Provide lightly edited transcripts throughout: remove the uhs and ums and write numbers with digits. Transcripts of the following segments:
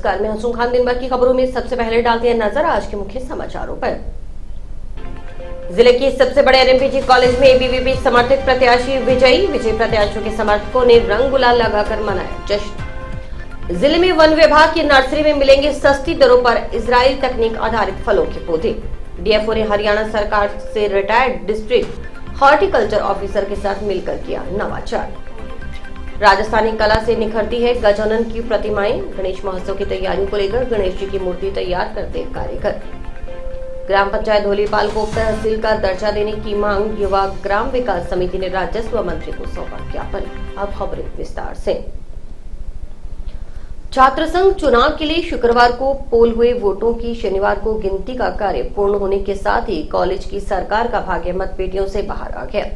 नमस्कार, मैं हसूम खान। दिन भर की खबरों में सबसे पहले डालते हैं नजर आज के मुख्य समाचारों पर। जिले के सबसे बड़े एनएमपीजी कॉलेज में एबीवीपी समर्थित प्रत्याशी विजयी प्रत्याशियों के समर्थकों ने रंग गुलाल लगाकर मनाया जश्न। जिले में वन विभाग की नर्सरी में मिलेंगे सस्ती दरों पर इजराइल तकनीक आधारित फलों के पौधे। डीएफओ ने हरियाणा सरकार से रिटायर्ड डिस्ट्रिक्ट हॉर्टिकल्चर ऑफिसर के साथ मिलकर किया नवाचार। राजस्थानी कला से निखरती है गजानन की प्रतिमाएं। गणेश महोत्सव की तैयारियों को लेकर गणेश जी की मूर्ति तैयार करते कारीगर। ग्राम पंचायत धोलीपाल को उप तहसील का दर्जा देने की मांग युवा ग्राम विकास समिति ने राजस्व मंत्री को सौंपा ज्ञापन। अब खबरें विस्तार से। छात्र संघ चुनाव के लिए शुक्रवार को पोल हुए वोटों की शनिवार को गिनती का कार्य पूर्ण होने के साथ ही कॉलेज की सरकार का भाग्य मतपेटियों से बाहर आ गया।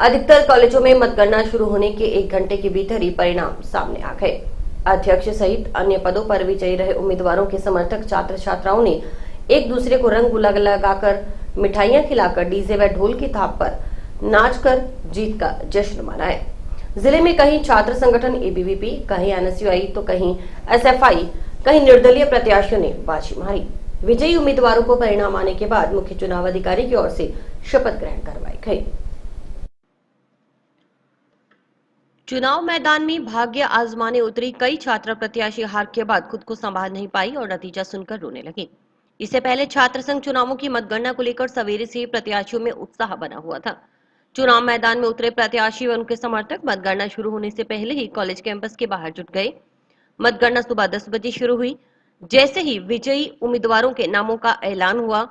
अधिकतर कॉलेजों में मतगणना शुरू होने के 1 घंटे के भीतर ही परिणाम सामने आ गए। अध्यक्ष सहित अन्य पदों पर विजयी रहे उम्मीदवारों के समर्थक छात्र छात्राओं ने एक दूसरे को रंग गुलाल लगाकर, मिठाइयां खिलाकर, डीजे व ढोल की थाप पर नाचकर जीत का जश्न मनाया। जिले में कहीं छात्र संगठन एबीवीपी, कहीं एनएसयूआई तो कहीं एसएफआई, कहीं निर्दलीय प्रत्याशियों ने बाजी मारी। विजयी उम्मीदवारों को परिणाम आने के बाद मुख्य चुनाव अधिकारी की ओर से शपथ ग्रहण करवाई गई। चुनाव मैदान में भाग्य आजमाने उतरी कई छात्र प्रत्याशी हार के बाद खुद को संभाल नहीं पाई और नतीजा सुनकर रोने लगे। इससे पहले छात्र संघ चुनावों की मतगणना को लेकर सवेरे से ही प्रत्याशियों में उत्साह बना हुआ था। चुनाव मैदान में उतरे प्रत्याशी व उनके समर्थक मतगणना शुरू होने से पहले ही कॉलेज कैंपस के बाहर जुट गए। मतगणना सुबह 10 बजे शुरू हुई। जैसे ही विजयी उम्मीदवारों के नामों का ऐलान हुआ,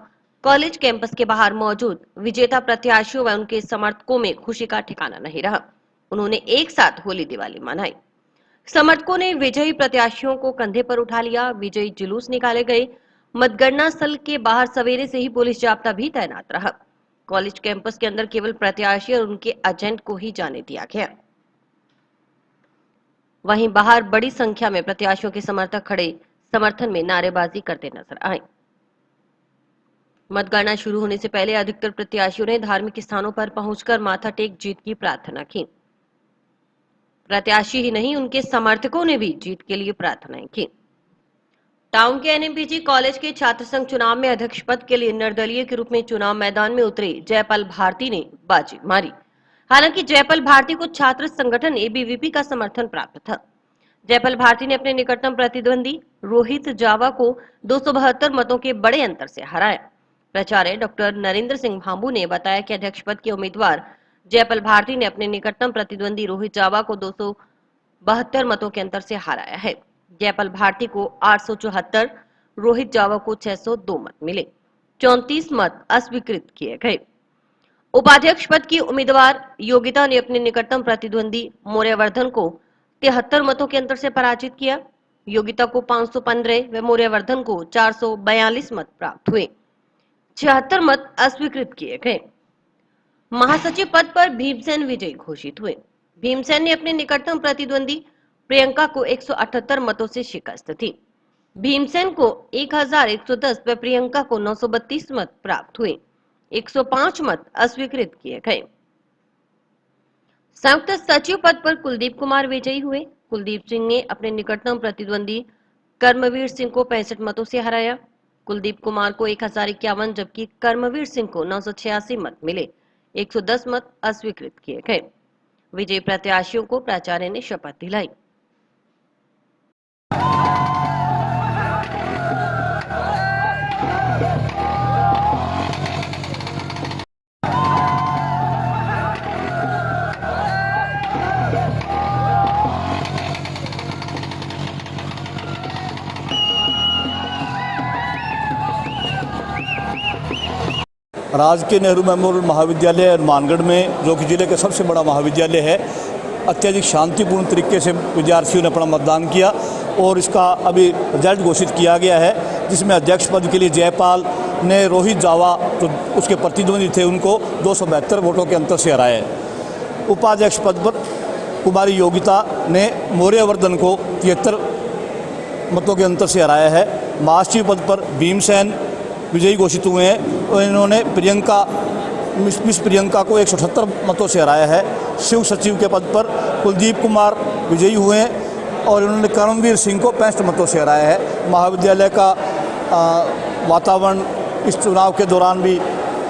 कॉलेज कैंपस के बाहर मौजूद विजेता प्रत्याशियों व उनके समर्थकों में खुशी का ठिकाना नहीं रहा। उन्होंने एक साथ होली दिवाली मनाई। समर्थकों ने विजयी प्रत्याशियों को कंधे पर उठा लिया। विजयी जुलूस निकाले गए। मतगणना स्थल के बाहर सवेरे से ही पुलिस जाब्ता भी तैनात रहा। कॉलेज कैंपस के अंदर केवल प्रत्याशी और उनके एजेंट को ही जाने दिया गया। वहीं बाहर बड़ी संख्या में प्रत्याशियों के समर्थक खड़े समर्थन में नारेबाजी करते नजर आए। मतगणना शुरू होने से पहले अधिकतर प्रत्याशियों ने धार्मिक स्थानों पर पहुंचकर माथा टेक जीत की प्रार्थना की। प्रत्याशी ही नहीं, उनके समर्थकों ने भी जीत के लिए प्रार्थनाएं की। टाउन के एनएमपीजी कॉलेज के छात्र संघ चुनाव में अध्यक्ष पद के लिए निर्दलीय के रूप में चुनाव मैदान में उतरे जयपाल भारती ने बाजी मारी। हालांकि जयपाल भारती को छात्र संगठन एबीवीपी का समर्थन प्राप्त था। जयपाल भारती ने अपने निकटतम प्रतिद्वंदी रोहित जावा को 272 मतों के बड़े अंतर से हराया। प्राचार्य डॉक्टर नरेंद्र सिंह भांबू ने बताया कि अध्यक्ष पद के उम्मीदवार जयपाल भारती ने अपने निकटतम प्रतिद्वंदी रोहित जावा को 272 मतों के अंतर से हराया है। जयपाल भारती को 874, रोहित जावा को 602 मत मिले। 34 मत अस्वीकृत किए गए। उपाध्यक्ष पद की उम्मीदवार योगिता ने अपने निकटतम प्रतिद्वंदी मौर्यवर्धन को 73 मतों के अंतर से पराजित किया। योगिता को 515 व मौर्यवर्धन को 442 मत प्राप्त हुए। 76 मत अस्वीकृत किए गए। महासचिव पद पर भीमसेन विजयी घोषित हुए। भीमसेन ने अपने निकटतम प्रतिद्वंदी प्रियंका को 178 मतों से शिकस्त दी। भीमसेन को 1110 व प्रियंका को 932 मत प्राप्त हुए। 105 मत अस्वीकृत किए गए। संयुक्त सचिव पद पर कुलदीप कुमार विजयी हुए। कुलदीप सिंह ने अपने निकटतम प्रतिद्वंदी कर्मवीर सिंह को 65 मतों से हराया। कुलदीप कुमार को 1051 जबकि कर्मवीर सिंह को 986 मत मिले। 110 मत अस्वीकृत किए गए। विजयी प्रत्याशियों को प्राचार्य ने शपथ दिलाई। राजकीय नेहरू मेमोरियल महाविद्यालय हनुमानगढ़ में, जो कि जिले का सबसे बड़ा महाविद्यालय है, अत्यधिक शांतिपूर्ण तरीके से विद्यार्थियों ने अपना मतदान किया और इसका अभी रिजल्ट घोषित किया गया है, जिसमें अध्यक्ष पद के लिए जयपाल ने रोहित जावा, जो उसके प्रतिद्वंदी थे, उनको 272 वोटों के अंतर से हराया है। उपाध्यक्ष पद पर कुमारी योगिता ने मौर्यवर्धन को 73 मतों के अंतर से हराया है। महासचिव पद पर भीमसेन विजयी घोषित हुए हैं और इन्होंने मिस प्रियंका को 178 मतों से हराया है। शिव सचिव के पद पर कुलदीप कुमार विजयी हुए हैं और इन्होंने कर्मवीर सिंह को 65 मतों से हराया है। महाविद्यालय का वातावरण इस चुनाव के दौरान भी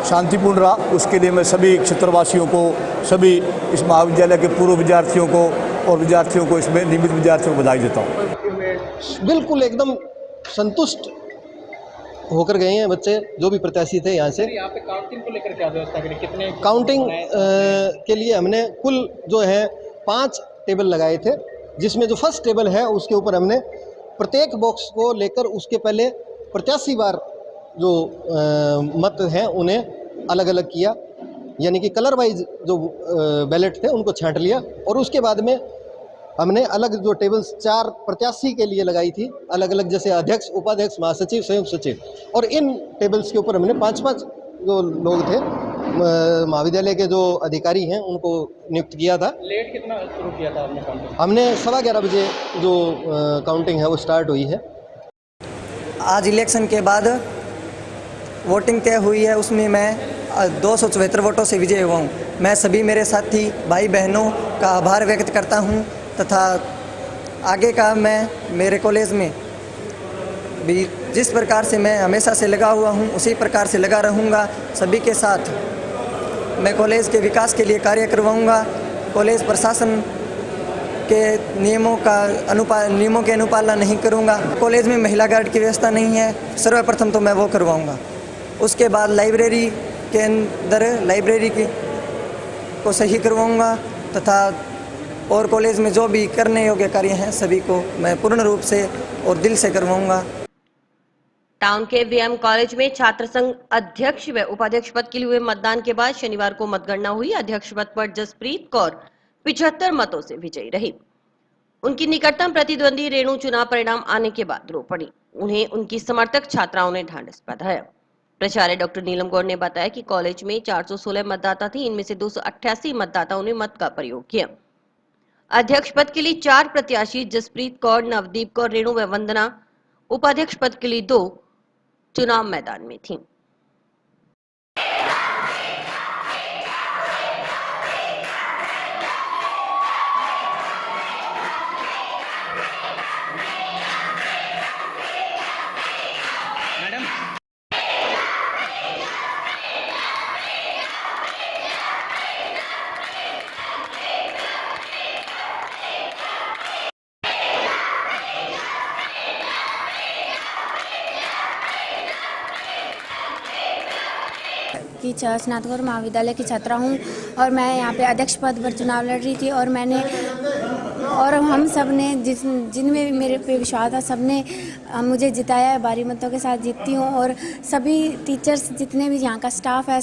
शांतिपूर्ण रहा, उसके लिए मैं सभी क्षेत्रवासियों को, सभी इस महाविद्यालय के पूर्व विद्यार्थियों को और विद्यार्थियों को, इसमें नियमित विद्यार्थियों को बधाई देता हूँ। बिल्कुल एकदम संतुष्ट होकर गए हैं बच्चे जो भी प्रत्याशी थे यहाँ से। यहाँ पे काउंटिंग को लेकर क्या व्यवस्था करें, कितने काउंटिंग के लिए हमने कुल जो है 5 टेबल लगाए थे, जिसमें जो फर्स्ट टेबल है उसके ऊपर हमने प्रत्येक बॉक्स को लेकर उसके पहले प्रत्याशी वार जो मत हैं उन्हें अलग अलग किया, यानी कि कलर वाइज जो बैलेट थे उनको छांट लिया, और उसके बाद में हमने अलग जो टेबल्स 4 प्रत्याशी के लिए लगाई थी अलग अलग, जैसे अध्यक्ष, उपाध्यक्ष, महासचिव, संयुक्त सचिव, और इन टेबल्स के ऊपर हमने 5-5 जो लोग थे महाविद्यालय के जो अधिकारी हैं उनको नियुक्त किया था। लेट कितना शुरू किया था आपने काउंटिंग? हमने 11:15 बजे जो काउंटिंग है वो स्टार्ट हुई है। आज इलेक्शन के बाद वोटिंग तय हुई है, उसमें मैं 274 वोटों से विजयी हुआ हूँ। मैं सभी मेरे साथी भाई बहनों का आभार व्यक्त करता हूँ तथा आगे का मैं मेरे कॉलेज में भी जिस प्रकार से मैं हमेशा से लगा हुआ हूँ उसी प्रकार से लगा रहूँगा। सभी के साथ मैं कॉलेज के विकास के लिए कार्य करवाऊँगा। कॉलेज प्रशासन के नियमों की अनुपालना नहीं करूँगा। कॉलेज में महिला गार्ड की व्यवस्था नहीं है, सर्वप्रथम तो मैं वो करवाऊँगा। उसके बाद लाइब्रेरी के अंदर लाइब्रेरी को सही करवाऊँगा तथा और कॉलेज में जो भी करने योग्य कार्य हैं सभी को मैं पूर्ण रूप से और दिल से करवाऊँगा। टाउन के वीएम कॉलेज में छात्र संघ अध्यक्ष व उपाध्यक्ष पद के लिए हुए मतदान के बाद शनिवार को मतगणना हुई। अध्यक्ष पद पर जसप्रीत कौर 75 मतों से विजयी रही। उनकी निकटतम प्रतिद्वंदी रेणु चुनाव परिणाम आने के बाद रो पड़ी। उन्हें उनकी समर्थक छात्राओं ने ढांढस बंधाया। प्राचार्य डॉक्टर नीलम गौड़ ने बताया कि कॉलेज में 416 मतदाता थे, इनमें से 288 मतदाताओं ने मत का प्रयोग किया। अध्यक्ष पद के लिए 4 प्रत्याशी जसप्रीत कौर, नवदीप कौर, रेणु व वंदना, उपाध्यक्ष पद के लिए 2 चुनाव मैदान में थीं। की स्नातकोत्तर महाविद्यालय की छात्रा हूँ और मैं यहाँ पे अध्यक्ष पद पर चुनाव लड़ रही थी और हम सब ने जिनमें भी मेरे पे विश्वास था सब ने मुझे जिताया है। भारी मतों के साथ जीतती हूँ और सभी टीचर्स जितने भी यहाँ का स्टाफ है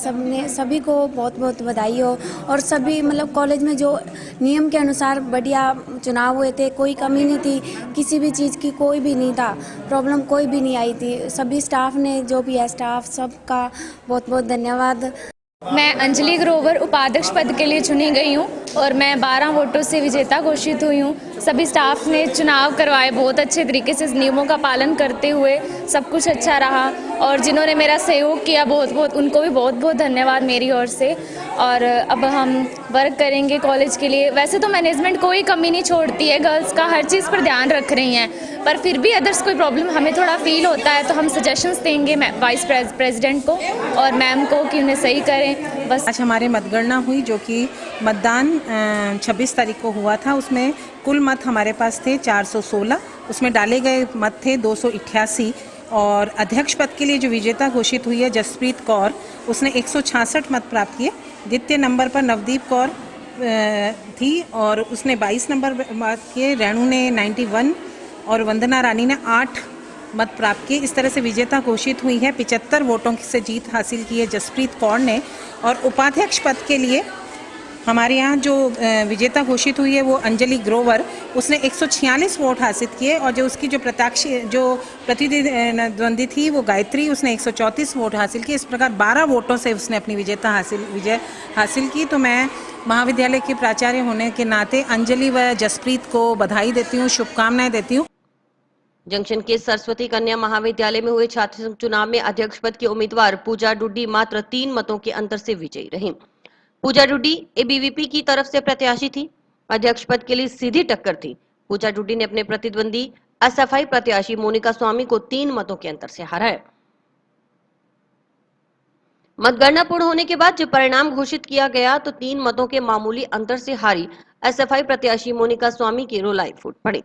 सभी को बहुत बहुत बधाई हो। और सभी मतलब कॉलेज में जो नियम के अनुसार बढ़िया चुनाव हुए थे, कोई कमी नहीं थी, किसी भी चीज़ की कोई भी नहीं था, प्रॉब्लम कोई भी नहीं आई थी। सभी स्टाफ ने जो भी है स्टाफ सबका बहुत बहुत धन्यवाद। मैं अंजलि ग्रोवर उपाध्यक्ष पद के लिए चुनी गई हूँ और मैं 12 वोटों से विजेता घोषित हुई हूँ। सभी स्टाफ ने चुनाव करवाए बहुत अच्छे तरीके से, नियमों का पालन करते हुए सब कुछ अच्छा रहा और जिन्होंने मेरा सहयोग किया बहुत उनको भी बहुत धन्यवाद मेरी ओर से। और अब हम वर्क करेंगे कॉलेज के लिए। वैसे तो मैनेजमेंट कोई कमी नहीं छोड़ती है, गर्ल्स का हर चीज़ पर ध्यान रख रही हैं, पर फिर भी अदर्स कोई प्रॉब्लम हमें थोड़ा फील होता है तो हम सजेशंस देंगे वाइस प्रेसिडेंट को और मैम को कि उन्हें सही करें। बस आज हमारे मतगणना हुई जो कि मतदान 26 तारीख को हुआ था। उसमें कुल मत हमारे पास थे 416, उसमें डाले गए मत थे 288 और अध्यक्ष पद के लिए जो विजेता घोषित हुई है जसप्रीत कौर, उसने 166 मत प्राप्त किए। द्वितीय नंबर पर नवदीप कौर थी और उसने 22 नंबर प्राप्त किए। रेणु ने 91 और वंदना रानी ने 8 मत प्राप्त किए। इस तरह से विजेता घोषित हुई है। 75 वोटों से जीत हासिल की है जसप्रीत कौर ने। और उपाध्यक्ष पद के लिए हमारे यहाँ जो विजेता घोषित हुई है वो अंजलि ग्रोवर, उसने 146 वोट हासिल किए। और जो उसकी जो प्रतिद्वंदी थी वो गायत्री, उसने 134 वोट हासिल किए। इस प्रकार 12 वोटों से उसने अपनी विजय हासिल की। तो मैं महाविद्यालय के प्राचार्य होने के नाते अंजलि व जसप्रीत को बधाई देती हूँ, शुभकामनाएं देती हूँ। जंक्शन के सरस्वती कन्या महाविद्यालय में हुए छात्र संघ चुनाव में अध्यक्ष पद की उम्मीदवार पूजा डुड्डी मात्र 3 मतों के अंतर से विजयी रही। पूजा डुड्डी एबीवीपी की तरफ से प्रत्याशी थी। अध्यक्ष पद के लिए सीधी टक्कर थी। पूजा डुड्डी ने अपने प्रतिद्वंदी असफाई प्रत्याशी मोनिका स्वामी को 3 मतों के अंतर से हराया। मतगणना पूर्ण होने के बाद जब परिणाम घोषित किया गया तो 3 मतों के मामूली अंतर से हारी असफाई प्रत्याशी मोनिका स्वामी की रोलाई फूट पड़ी।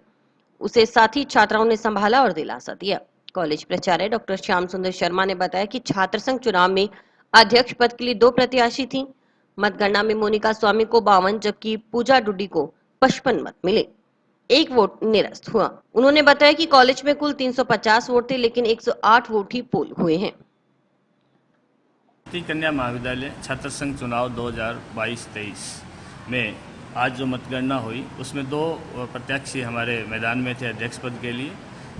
उसे साथी छात्राओं ने संभाला और दिलासा दिया। कॉलेज प्राचार्य डॉक्टर श्याम सुंदर शर्मा ने बताया कि छात्र संघ चुनाव में अध्यक्ष पद के लिए 2 प्रत्याशी थी। मतगणना में मोनिका स्वामी को 52 जबकि पूजा डुड्डी को 55 मत मिले। 1 वोट निरस्त हुआ। उन्होंने बताया कि कॉलेज में कुल 350 वोट थे, लेकिन 108 वोट ही पोल हुए हैं। कन्या महाविद्यालय छात्र संघ चुनाव 2022-23 में आज जो मतगणना हुई उसमें 2 प्रत्याशी हमारे मैदान में थे अध्यक्ष पद के लिए,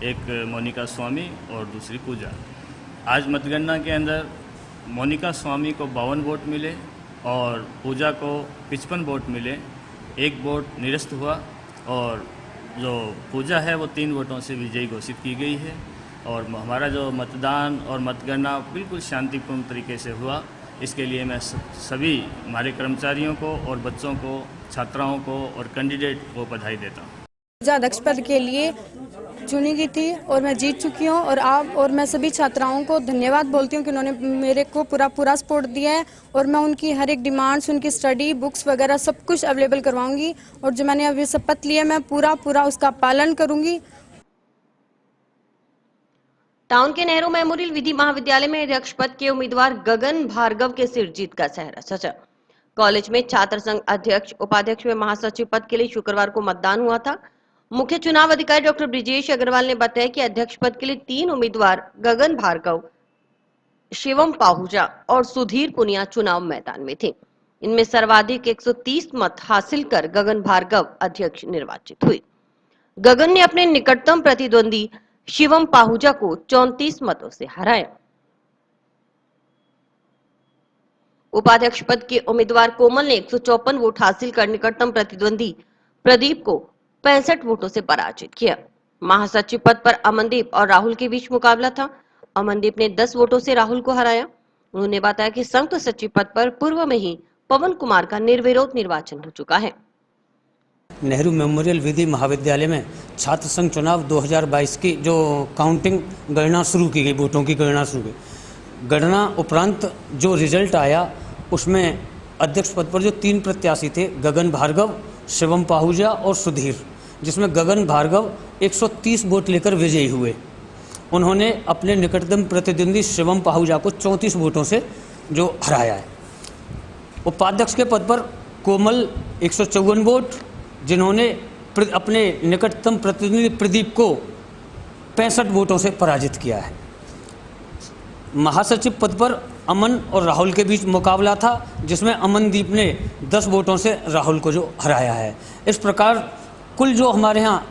एक मोनिका स्वामी और दूसरी पूजा। आज मतगणना के अंदर मोनिका स्वामी को 52 वोट मिले और पूजा को 55 वोट मिले। 1 वोट निरस्त हुआ और जो पूजा है वो 3 वोटों से विजयी घोषित की गई है। और हमारा जो मतदान और मतगणना बिल्कुल शांतिपूर्ण तरीके से हुआ, इसके लिए मैं सभी हमारे कर्मचारियों को और बच्चों को, छात्राओं को और कैंडिडेट को बधाई देता हूँ। पूजा अध्यक्ष पद के लिए चुनी गई थी और मैं जीत चुकी हूँ और मैं सभी छात्राओं को धन्यवाद बोलती हूँ कि उन्होंने मेरे को पूरा सपोर्ट दिया है और मैं उनकी हर एक डिमांड्स, उनकी स्टडी बुक्स वगैरह सब कुछ अवेलेबल करवाऊंगी और जो मैंने अभी शपथ लिया मैं पूरा उसका पालन करूंगी। टाउन के नेहरू मेमोरियल विधि महाविद्यालय में अध्यक्ष पद के उम्मीदवार गगन भार्गव के सिर जीत का सहरा सजा। कॉलेज में छात्र संघ अध्यक्ष, उपाध्यक्ष व महासचिव पद के लिए शुक्रवार को मतदान हुआ था। मुख्य चुनाव अधिकारी डॉक्टर ब्रिजेश अग्रवाल ने बताया कि अध्यक्ष पद के लिए 3 उम्मीदवार गगन भार्गव, शिवम पाहुजा और सुधीर पुनिया चुनाव मैदान में थे। इनमें सर्वाधिक 130 मत हासिल कर गगन भार्गव अध्यक्ष निर्वाचित हुए। गगन ने अपने निकटतम प्रतिद्वंदी शिवम पाहुजा को 34 मतों से हराया। उपाध्यक्ष पद के उम्मीदवार कोमल ने 154 वोट हासिल कर निकटतम प्रतिद्वंदी प्रदीप को 65 वोटों से पराजित किया। महासचिव पद पर अमनदीप और राहुल के बीच मुकाबला था। अमनदीप ने 10 वोटों से राहुल को हराया। उन्होंने बताया कि संयुक्त सचिव पद पर पूर्व में ही पवन कुमार का निर्विरोध निर्वाचन हो चुका है। नेहरू मेमोरियल विधि महाविद्यालय में छात्र संघ चुनाव 2022 की जो काउंटिंग गणना शुरू की गई, वोटों की गणना शुरू की गणना उपरांत जो रिजल्ट आया उसमें अध्यक्ष पद पर जो 3 प्रत्याशी थे, गगन भार्गव, शिवम पाहुजा और सुधीर, जिसमें गगन भार्गव 130 वोट लेकर विजयी हुए। उन्होंने अपने निकटतम प्रतिद्वंदी शिवम पाहुजा को 34 वोटों से जो हराया है। उपाध्यक्ष के पद पर कोमल 154 वोट, जिन्होंने अपने निकटतम प्रतिद्वंदी प्रदीप को 65 वोटों से पराजित किया है। महासचिव पद पर अमन और राहुल के बीच मुकाबला था, जिसमें अमनदीप ने 10 वोटों से राहुल को जो हराया है। इस प्रकार कुल जो हमारे यहाँ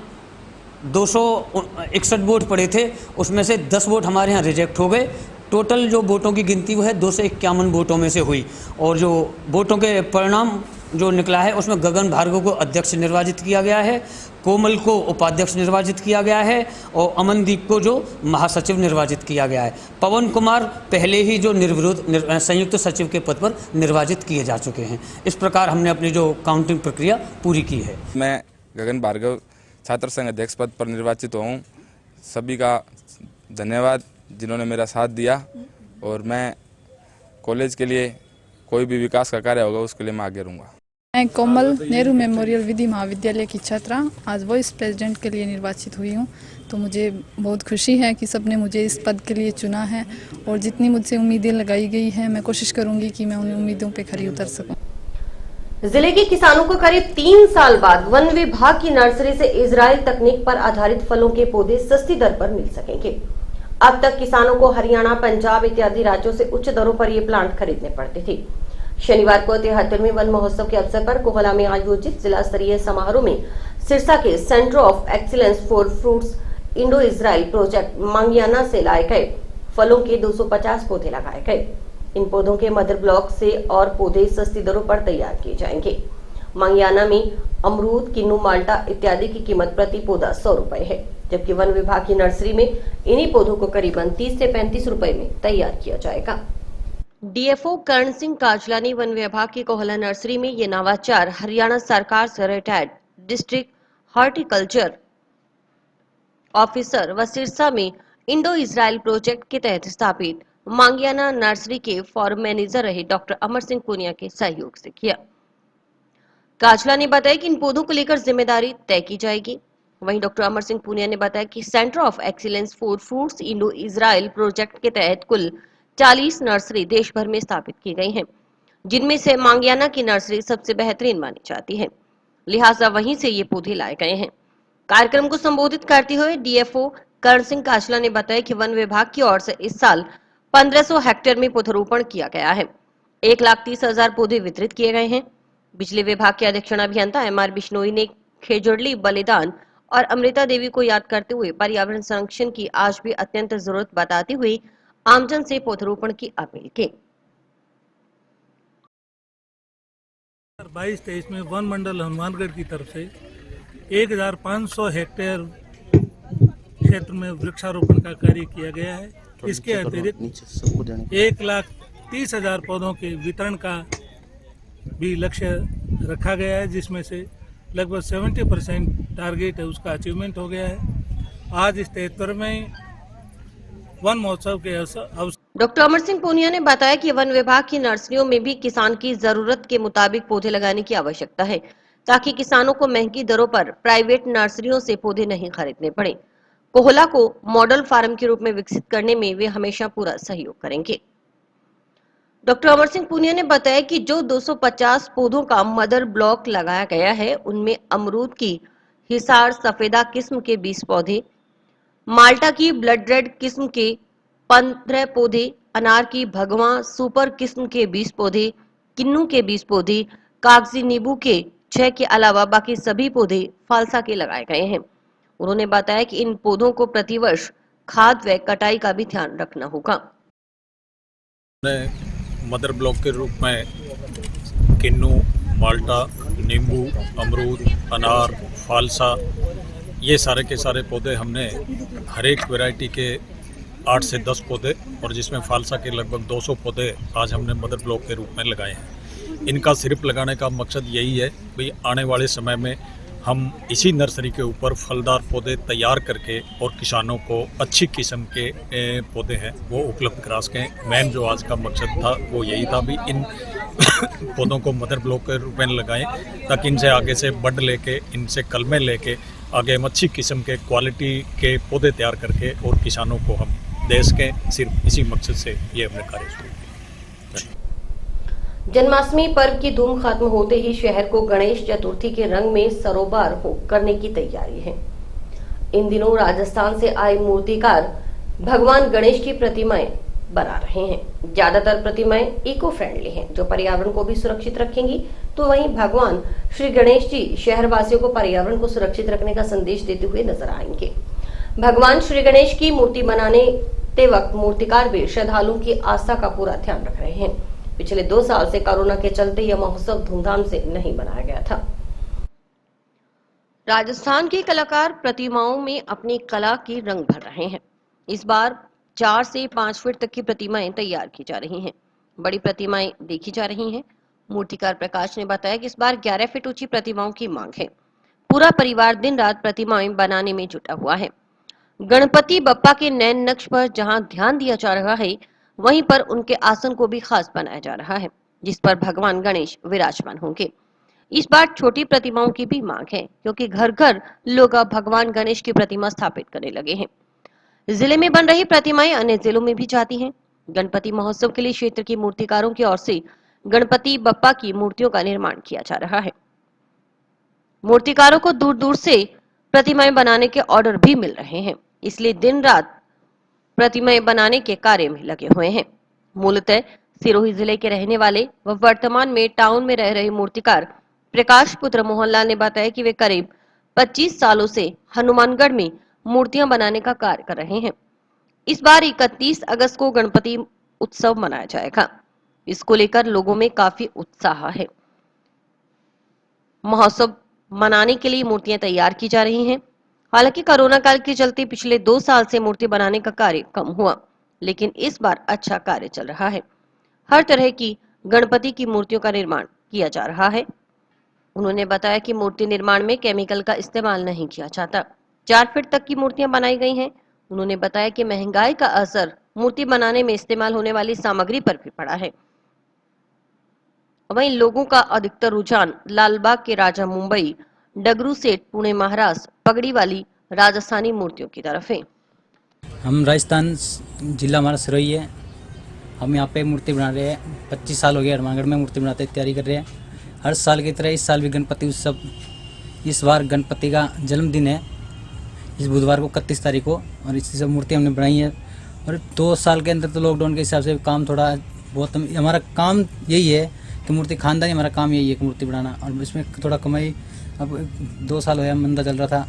261 वोट पड़े थे, उसमें से 10 वोट हमारे यहाँ रिजेक्ट हो गए। टोटल जो वोटों की गिनती वो है 251 वोटों में से हुई और जो वोटों के परिणाम जो निकला है उसमें गगन भार्गव को अध्यक्ष निर्वाचित किया गया है, कोमल को उपाध्यक्ष निर्वाचित किया गया है और अमनदीप को जो महासचिव निर्वाचित किया गया है। पवन कुमार पहले ही जो निर्विरोध संयुक्त सचिव के पद पर निर्वाचित किए जा चुके हैं। इस प्रकार हमने अपनी जो काउंटिंग प्रक्रिया पूरी की है। मैं गगन भार्गव छात्र संघ अध्यक्ष पद पर निर्वाचित हुआ हूँ। सभी का धन्यवाद जिन्होंने मेरा साथ दिया और मैं कॉलेज के लिए कोई भी विकास का कार्य होगा उसके लिए मैं आगे रहूँगा। मैं कोमल नेहरू मेमोरियल विधि महाविद्यालय की छात्रा आज वाइस प्रेसिडेंट के लिए निर्वाचित हुई हूँ। तो मुझे बहुत खुशी है कि सबने मुझे इस पद के लिए चुना है और जितनी मुझसे उम्मीदें लगाई गई हैं मैं कोशिश करूँगी कि मैं उन उम्मीदों पे खरी उतर सकूँ। जिले के किसानों को करीब 3 साल बाद वन विभाग की नर्सरी से इजराइल तकनीक पर आधारित फलों के पौधे सस्ती दर पर मिल सकेंगे। अब तक किसानों को हरियाणा, पंजाब इत्यादि राज्यों से उच्च दरों पर ये प्लांट खरीदने पड़ते थे। शनिवार को 73वें वन महोत्सव के अवसर पर कोहला में आयोजित जिला स्तरीय समारोह में सिरसा के centre of excellence for fruits Indo Israel project Mangiana से लाए गए फलों के 250 पौधे लगाए गए। इन पौधों के मदर ब्लॉक से और पौधे सस्ती दरों पर तैयार किए जाएंगे। मांगियाना में अमरूद, किन्नू, माल्टा इत्यादि की कीमत प्रति पौधा 100 रुपए है, जबकि वन विभाग की नर्सरी में इन्हीं पौधों को करीबन 30 से 35 रुपए में तैयार किया जाएगा। डीएफओ कर्ण सिंह काजला ने वन विभाग की कोहला नर्सरी में ये नवाचार हरियाणा सरकार से रिटायर्ड डिस्ट्रिक्ट हॉर्टिकल्चर ऑफिसर व सिरसा में इंडो इजराइल प्रोजेक्ट के तहत स्थापित मांगियाना नर्सरी के फॉर्म मैनेजर रहे डॉक्टर अमर सिंह पुनिया के सहयोग से किया। काजला ने बताया कि इन पौधों को लेकर जिम्मेदारी तय की जाएगी। वहीं डॉक्टर अमर सिंह पुनिया ने बताया कि centre of excellence for fruits Indo Israel project के तहत कुल 40 नर्सरी देश भर में स्थापित की गई हैं, जिनमें से मांगियाना की नर्सरी सबसे बेहतरीन मानी जाती है, लिहाजा वहीं से ये पौधे लाए गए हैं। कार्यक्रम को संबोधित करते हुए डीएफओ कर्ण सिंह काजला ने बताया कि वन विभाग की ओर से इस साल 1500 हेक्टेयर में पौधरोपण किया गया है। 1,30,000 पौधे वितरित किए गए हैं। बिजली विभाग के अधीक्षण अभियंता एमआर बिश्नोई ने खेजड़ली बलिदान और अमृता देवी को याद करते हुए पर्यावरण संरक्षण की आज भी अत्यंत जरूरत बताते हुए आमजन से पौधरोपण की अपील की। 22-23 में वन मंडल हनुमानगढ़ की तरफ से 1,500 हेक्टेयर क्षेत्र में वृक्षारोपण का कार्य किया गया है। इसके अतिरिक्त 1,30,000 पौधों के वितरण का भी लक्ष्य रखा गया है, जिसमें से लगभग 70% टारगेट है उसका अचीवमेंट हो गया है। आज इस 73 में वन महोत्सव के अवसर डॉक्टर अमर सिंह पुनिया ने बताया कि वन विभाग की नर्सरियों में भी किसान की जरूरत के मुताबिक पौधे लगाने की आवश्यकता है, ताकि किसानों को महंगी दरों पर प्राइवेट नर्सरियों से पौधे नहीं खरीदने पड़े। कोहला को मॉडल फार्म के रूप में विकसित करने में वे हमेशा पूरा सहयोग करेंगे। डॉक्टर अमर सिंह पुनिया ने बताया कि जो 250 पौधों का मदर ब्लॉक लगाया गया है, उनमें अमरूद की हिसार सफेदा किस्म के 20 पौधे, माल्टा की ब्लड रेड किस्म के 15 पौधे, अनार की भगवा सुपर किस्म के 20 पौधे, किन्नू के 20 पौधे, कागजी नींबू के 6 के अलावा बाकी सभी पौधे फालसा के लगाए गए हैं। उन्होंने बताया कि इन पौधों को प्रतिवर्ष खाद व कटाई का भी ध्यान रखना होगा। मदर ब्लॉक के रूप में किन्नू, माल्टा, नींबू, अमरूद, अनार, फालसा, ये सारे के सारे पौधे हमने हर एक वैरायटी के 8 से 10 पौधे और जिसमें फालसा के लगभग 200 पौधे आज हमने मदर ब्लॉक के रूप में लगाए हैं। इनका सिर्फ लगाने का मकसद यही है भाई आने वाले समय में हम इसी नर्सरी के ऊपर फलदार पौधे तैयार करके और किसानों को अच्छी किस्म के पौधे हैं वो उपलब्ध करा सकें। मेन जो आज का मकसद था वो यही था भी इन पौधों को मदर ब्लॉक के रूप में लगाएं, ताकि इनसे आगे से बड लेके इनसे कलमें लेके आगे हम अच्छी किस्म के क्वालिटी के पौधे तैयार करके और किसानों को हम दे सकें। सिर्फ इसी मकसद से ये हमने कार्य शुरू किया। जन्माष्टमी पर्व की धूम खत्म होते ही शहर को गणेश चतुर्थी के रंग में सरोबार हो करने की तैयारी है। इन दिनों राजस्थान से आए मूर्तिकार भगवान गणेश की प्रतिमाएं बना रहे हैं। ज्यादातर प्रतिमाएं इको फ्रेंडली हैं, जो पर्यावरण को भी सुरक्षित रखेंगी। तो वहीं भगवान श्री गणेश जी शहरवासियों को पर्यावरण को सुरक्षित रखने का संदेश देते हुए नजर आएंगे। भगवान श्री गणेश की मूर्ति बनाने वक्त मूर्तिकार भी श्रद्धालुओं की आस्था का पूरा ध्यान रख रहे हैं। पिछले 2 साल से कोरोना के चलते यह महोत्सव धूमधाम से नहीं बनाया गया था। राजस्थान के कलाकार प्रतिमाओं में अपनी कला की रंग भर रहे हैं। इस बार 4 से 5 फीट तक की प्रतिमाएं तैयार की जा रही हैं। बड़ी प्रतिमाएं देखी जा रही हैं। मूर्तिकार प्रकाश ने बताया कि इस बार 11 फीट ऊंची प्रतिमाओं की मांग है। पूरा परिवार दिन रात प्रतिमाएं बनाने में जुटा हुआ है। गणपति बप्पा के नैन नक्श पर जहां ध्यान दिया जा रहा है, वहीं पर उनके आसन को भी खास बनाया जा रहा है, जिस पर भगवान गणेश विराजमान होंगे। इस बार छोटी प्रतिमाओं की भी मांग है, क्योंकि घर घर लोग अब भगवान गणेश की प्रतिमा स्थापित करने लगे हैं। जिले में बन रही प्रतिमाएं अन्य जिलों में भी जाती हैं। गणपति महोत्सव के लिए क्षेत्र के मूर्तिकारों की ओर से गणपति बप्पा की मूर्तियों का निर्माण किया जा रहा है। मूर्तिकारों को दूर दूर से प्रतिमाएं बनाने के ऑर्डर भी मिल रहे हैं, इसलिए दिन रात प्रतिमाएं बनाने के कार्य में लगे हुए हैं। मूलतः सिरोही जिले के रहने वाले व वर्तमान में टाउन में रह रहे मूर्तिकार प्रकाश पुत्र मोहनलाल ने बताया कि वे करीब 25 सालों से हनुमानगढ़ में मूर्तियां बनाने का कार्य कर रहे हैं। इस बार 31 अगस्त को गणपति उत्सव मनाया जाएगा। इसको लेकर लोगों में काफी उत्साह है। महोत्सव मनाने के लिए मूर्तियां तैयार की जा रही हैं। हालांकि कोरोना काल के चलते पिछले 2 साल से मूर्ति बनाने का कार्य कम हुआ, लेकिन इस बार अच्छा कार्य चल रहा है। हर तरह की गणपति की मूर्तियों का निर्माण किया जा रहा है। उन्होंने बताया कि मूर्ति निर्माण में केमिकल का इस्तेमाल नहीं किया जाता। 4 फीट तक की मूर्तियां बनाई गई हैं। उन्होंने बताया कि महंगाई का असर मूर्ति बनाने में इस्तेमाल होने वाली सामग्री पर भी पड़ा है। वहीं लोगों का अधिकतर रुझान लालबाग के राजा मुंबई, डगरू सेठ पुणे महाराष्ट्र, पगड़ी वाली राजस्थानी मूर्तियों की तरफ है। हम राजस्थान जिला हमारा सिरोही है। हम यहाँ पे मूर्ति बना रहे हैं। 25 साल हो गए हनुमानगढ़ में मूर्ति बनाते तैयारी कर रहे हैं। हर साल की तरह इस साल भी गणपति उत्सव, इस बार गणपति का जन्मदिन है इस बुधवार को 31 तारीख को, और इसकी सब मूर्ति हमने बनाई है। और 2 साल के अंदर तो लॉकडाउन के हिसाब से काम थोड़ा बहुत, हमारा काम यही है कि मूर्ति खानदानी हमारा काम यही है कि मूर्ति बनाना, और इसमें थोड़ा कमाई, अब 2 साल हो गया मंदा चल रहा था।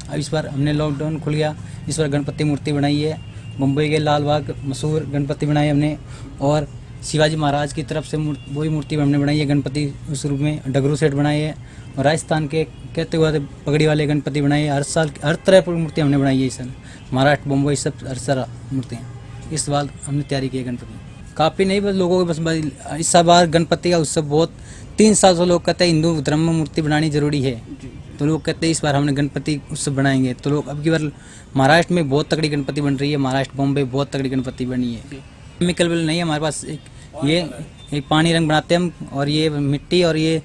अब इस बार हमने लॉकडाउन खुल गया, इस बार गणपति मूर्ति बनाई है। मुंबई के लालबाग मशहूर गणपति बनाए हमने, और शिवाजी महाराज की तरफ से वही मूर्ति हमने बनाई है गणपति उस रूप में। डगरू सेठ बनाए है, और राजस्थान के कहते हुए पगड़ी वाले गणपति बनाए हैं। हर साल हर तरह की मूर्ति हमने बनाई है इस साल। महाराष्ट्र, मुंबई सब हर सारा मूर्तियाँ इस बार हमने तैयारी की है गणपति। काफ़ी नहीं, बस लोगों के बस इस बार गणपति का उत्सव बहुत 3 साल से लोग कहते हैं हिंदू धर्म में मूर्ति बनानी जरूरी है, तो लोग कहते हैं इस बार हमने गणपति उत्सव बनाएंगे। तो लोग अब की बार महाराष्ट्र में बहुत तगड़ी गणपति बन रही है, महाराष्ट्र बॉम्बे बहुत तगड़ी गणपति बनी है। केमिकल बिल नहीं है हमारे पास, ये पानी रंग बनाते हैं हम, और ये मिट्टी और ये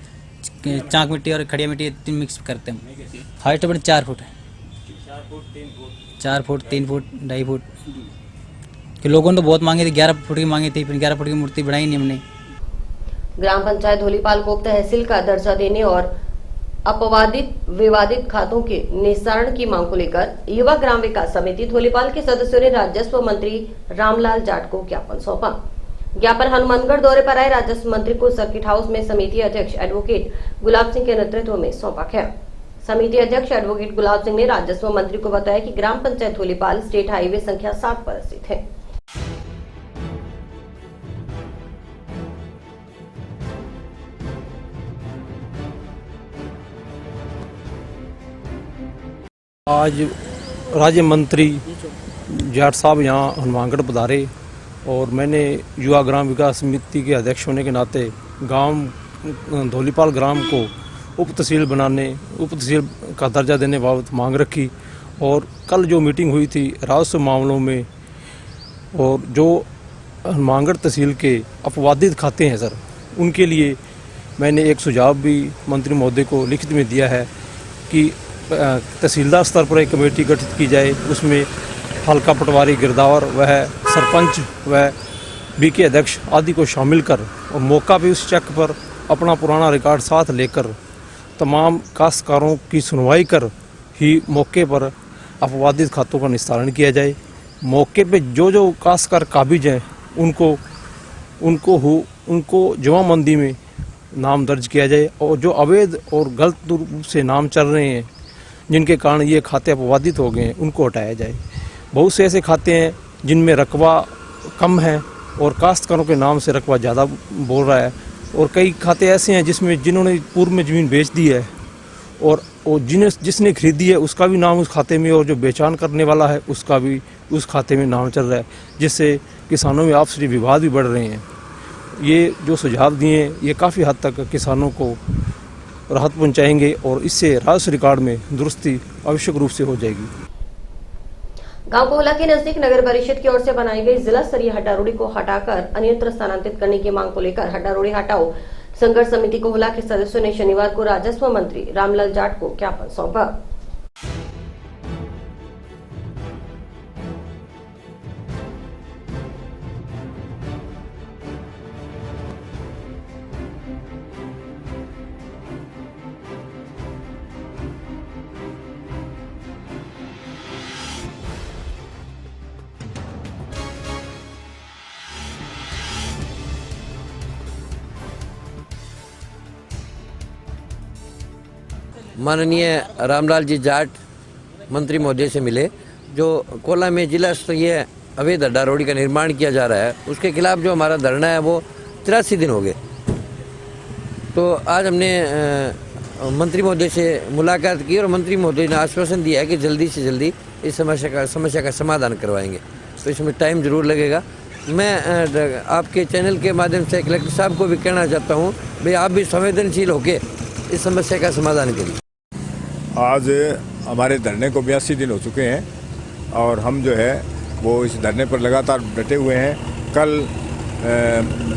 चाक मिट्टी और खड़िया मिट्टी 3 मिक्स करते हैं। हाइट बड़े 4 फुट है, 4 फुट 3 फुट 2.5 फुट कि लोगों ने तो बहुत मांगे थे, 11 फुट की मांगी थी, फिर 11 फुट की मूर्ति बनाई नहीं हमने। ग्राम पंचायत धोलीपाल को तहसील का दर्जा देने और अपवादित विवादित खातों के निस्तारण की मांग को लेकर युवा ग्राम विकास समिति धोलीपाल के सदस्यों ने राजस्व मंत्री रामलाल जाट को ज्ञापन सौंपा। ज्ञापन हनुमानगढ़ दौरे पर आए राजस्व मंत्री को सर्किट हाउस में समिति अध्यक्ष एडवोकेट गुलाब सिंह के नेतृत्व में सौंपा गया। समिति अध्यक्ष एडवोकेट गुलाब सिंह ने राजस्व मंत्री को बताया कि ग्राम पंचायत धोलीपाल स्टेट हाईवे संख्या 7 पर स्थित है। आज राज्य मंत्री जाट साहब यहाँ हनुमानगढ़ पधारे, और मैंने युवा ग्राम विकास समिति के अध्यक्ष होने के नाते गांव धोलीपाल ग्राम को उप तहसील बनाने, उप तहसील का दर्जा देने बाबत मांग रखी। और कल जो मीटिंग हुई थी राजस्व मामलों में, और जो हनुमानगढ़ तहसील के अपवादित खाते हैं सर, उनके लिए मैंने एक सुझाव भी मंत्री महोदय को लिखित में दिया है कि तहसीलदार स्तर पर एक कमेटी गठित की जाए, उसमें हल्का पटवारी, गिरदावर व सरपंच व बीके अध्यक्ष आदि को शामिल कर, और मौका भी उस चेक पर अपना पुराना रिकॉर्ड साथ लेकर तमाम काश्तकारों की सुनवाई कर ही मौके पर अपवादित खातों का निस्तारण किया जाए। मौके पे जो काश्तकार काबिज हैं उनको जमाबंदी में नाम दर्ज किया जाए, और जो अवैध और गलत रूप से नाम चल रहे हैं जिनके कारण ये खाते अपवादित हो गए हैं उनको हटाया जाए। बहुत से ऐसे खाते हैं जिनमें रकबा कम है और काश्तकारों के नाम से रकबा ज़्यादा बोल रहा है, और कई खाते ऐसे हैं जिन्होंने पूर्व में ज़मीन बेच दी है, और जिसने खरीदी है उसका भी नाम उस खाते में, और जो बेचान करने वाला है उसका भी उस खाते में नाम चल रहा है, जिससे किसानों में आपसी विवाद भी बढ़ रहे हैं। ये जो सुझाव दिए हैं ये काफ़ी हद तक किसानों को राहत पहुंचाएंगे, और इससे राजस्व रिकॉर्ड में दुरुस्ती आवश्यक रूप से हो जाएगी। गांव कोहला के नजदीक नगर परिषद की ओर से बनाई गई जिला स्तरीय हड्डारोड़ी को हटाकर अन्यत्र स्थानांतरित करने की मांग को लेकर हड्डारोड़ी हटाओ संघर्ष समिति कोहला के सदस्यों ने शनिवार को राजस्व मंत्री रामलाल जाट को ज्ञापन सौंपा। माननीय रामलाल जी जाट मंत्री महोदय से मिले, जो कोला में जिला स्तरीय अवैध हड्डारोड़ी का निर्माण किया जा रहा है उसके खिलाफ जो हमारा धरना है वो 83 दिन हो गए। तो आज हमने मंत्री महोदय से मुलाकात की, और मंत्री महोदय ने आश्वासन दिया है कि जल्दी से जल्दी इस समस्या का समाधान करवाएंगे। तो इसमें टाइम ज़रूर लगेगा। मैं आपके चैनल के माध्यम से कलेक्टर साहब को भी कहना चाहता हूँ, भाई आप भी संवेदनशील होकर इस समस्या का समाधान के लिए। आज हमारे धरने को 82 दिन हो चुके हैं और हम जो है वो इस धरने पर लगातार डटे हुए हैं। कल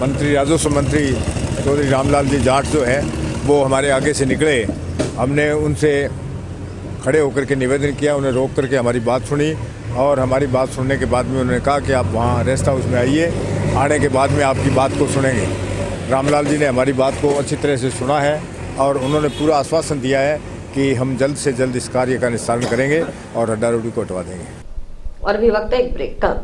मंत्री राजस्व मंत्री चौधरी रामलाल जी जाट जो है वो हमारे आगे से निकले। हमने उनसे खड़े होकर के निवेदन किया, उन्हें रोक करके हमारी बात सुनी और हमारी बात सुनने के बाद में उन्होंने कहा कि आप वहाँ रेस्ट हाउस में आइए, आने के बाद में आपकी बात को सुनेंगे। रामलाल जी ने हमारी बात को अच्छी तरह से सुना है और उन्होंने पूरा आश्वासन दिया है कि हम जल्द से जल्द इस कार्य का निस्तारण करेंगे और हड्डारोडी को हटवा देंगे। और भी वक्त है एक ब्रेक का।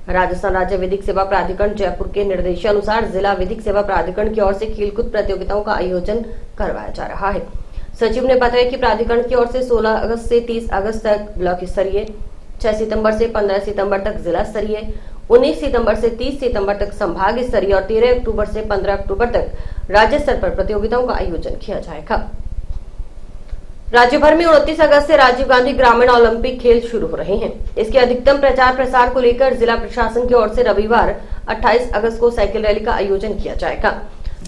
राजस्थान राज्य विधिक सेवा प्राधिकरण जयपुर के निर्देशानुसार जिला विधिक सेवा प्राधिकरण की ओर से खेलकूद प्रतियोगिताओं का आयोजन करवाया जा रहा है। सचिव ने बताया कि प्राधिकरण की ओर से 16 अगस्त से 30 अगस्त तक ब्लॉक स्तरीय, 6 सितंबर से 15 सितंबर तक जिला स्तरीय, 19 सितंबर से 30 सितंबर तक संभाग स्तरीय और 13 अक्टूबर से 15 अक्टूबर तक राज्य स्तर पर प्रतियोगिताओं का आयोजन किया जाएगा। राज्य भर में 29 अगस्त से राजीव गांधी ग्रामीण ओलंपिक खेल शुरू हो रहे हैं। इसके अधिकतम प्रचार प्रसार को लेकर जिला प्रशासन की ओर से रविवार 28 अगस्त को साइकिल रैली का आयोजन किया जाएगा।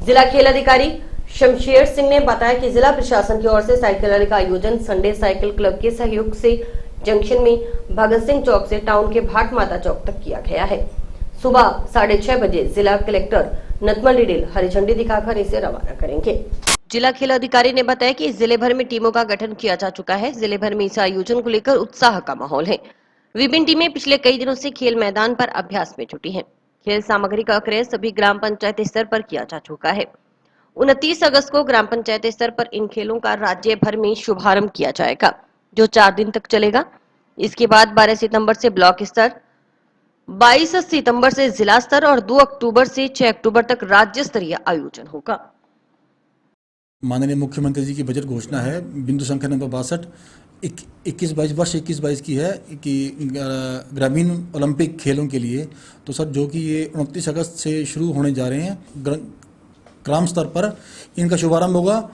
जिला खेल अधिकारी शमशेर सिंह ने बताया कि जिला प्रशासन की ओर से साइकिल रैली का आयोजन संडे साइकिल क्लब के सहयोग से जंक्शन में भगत सिंह चौक से टाउन के भाट माता चौक तक किया गया है। सुबह 6:30 बजे जिला कलेक्टर नतमल डिडेल हरी झंडी दिखाकर इसे रवाना करेंगे। जिला खेल अधिकारी ने बताया कि जिले भर में टीमों का गठन किया जा चुका है। जिले भर में इस आयोजन को लेकर उत्साह का माहौल है। विभिन्न टीमें पिछले कई दिनों से खेल मैदान पर अभ्यास में जुटी हैं। खेल सामग्री का क्रय सभी ग्राम पंचायत स्तर पर किया जा चुका है। 29 अगस्त को ग्राम पंचायत स्तर पर इन खेलों का राज्य भर में शुभारंभ किया जाएगा, जो 4 दिन तक चलेगा। इसके बाद 12 सितंबर से ब्लॉक स्तर, 22 सितंबर से जिला स्तर और 2 अक्टूबर से 6 अक्टूबर तक राज्य स्तरीय आयोजन होगा। माननीय मुख्यमंत्री जी की बजट घोषणा है बिंदु संख्या नंबर 62 21-22 वर्ष 21-22 की है कि ग्रामीण ओलंपिक खेलों के लिए, तो सर जो कि ये 29 अगस्त से शुरू होने जा रहे हैं, ग्राम स्तर पर इनका शुभारंभ होगा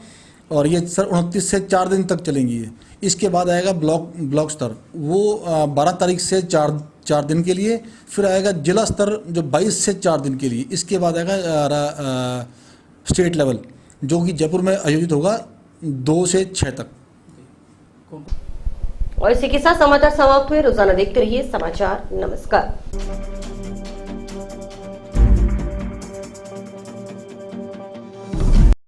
और ये सर 29 से 4 दिन तक चलेंगी। इसके बाद आएगा ब्लॉक स्तर, वो 12 तारीख से 4 दिन के लिए, फिर आएगा जिला स्तर जो 22 से 4 दिन के लिए। इसके बाद आएगा स्टेट लेवल जो कि जयपुर में आयोजित होगा 2 से 6 तक। और इसी के साथ समाचार समाप्त हुए। रोजाना देखते रहिए समाचार। नमस्कार।